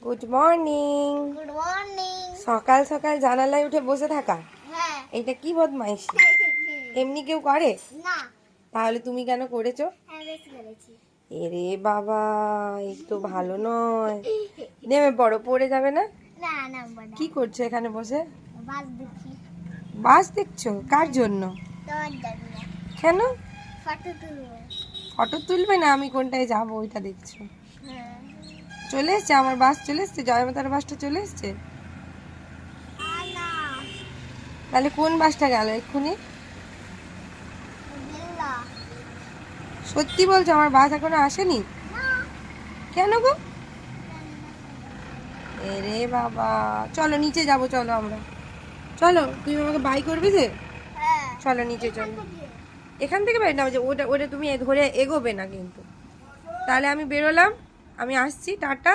Good morning. Good morning. সকাল সকাল জানালায় উঠে বসে থাকা, হ্যাঁ। এটা কি বদমাইশি? এমনি কেউ করে? না, তাহলে তুমি কেন করেছো? আমি বেশি করেছি। এরে বাবা, এই তো ভালো নয়। নেমে পড়ো, পড়ে যাবে না? না নাম্বার না। কি করছো এখানে বসে? বাস দেখছি। বাস দেখছো? কার জন্য? তোমার জন্য। কেন? ফটো তুলবো। ফটো তুলবে না? আমি কোনটায় যাবো ওইটা দেখছো? হ্যাঁ। চলে এসছে আমার বাস, চলে এসছে, জয়মাতার বাসটা চলে এসছে। না, তাহলে কোন বাসটা গেল এক্ষুনি? বিল্লা। সত্যি বলছো আমার বাস এখনো আসেনি? না। কেন গো? এরে বাবা, চলো নিচে যাবো, চলো আমরা। চলো, তুমি আমাকে বাই করবে যে? হ্যাঁ। চলো নিচে চলো। এখান থেকে বাই না, ওটা ওটা তুমি ধরে এগোবে না কিন্তু। তাহলে আমি বেরোলাম, আমি আসছি, টাটা।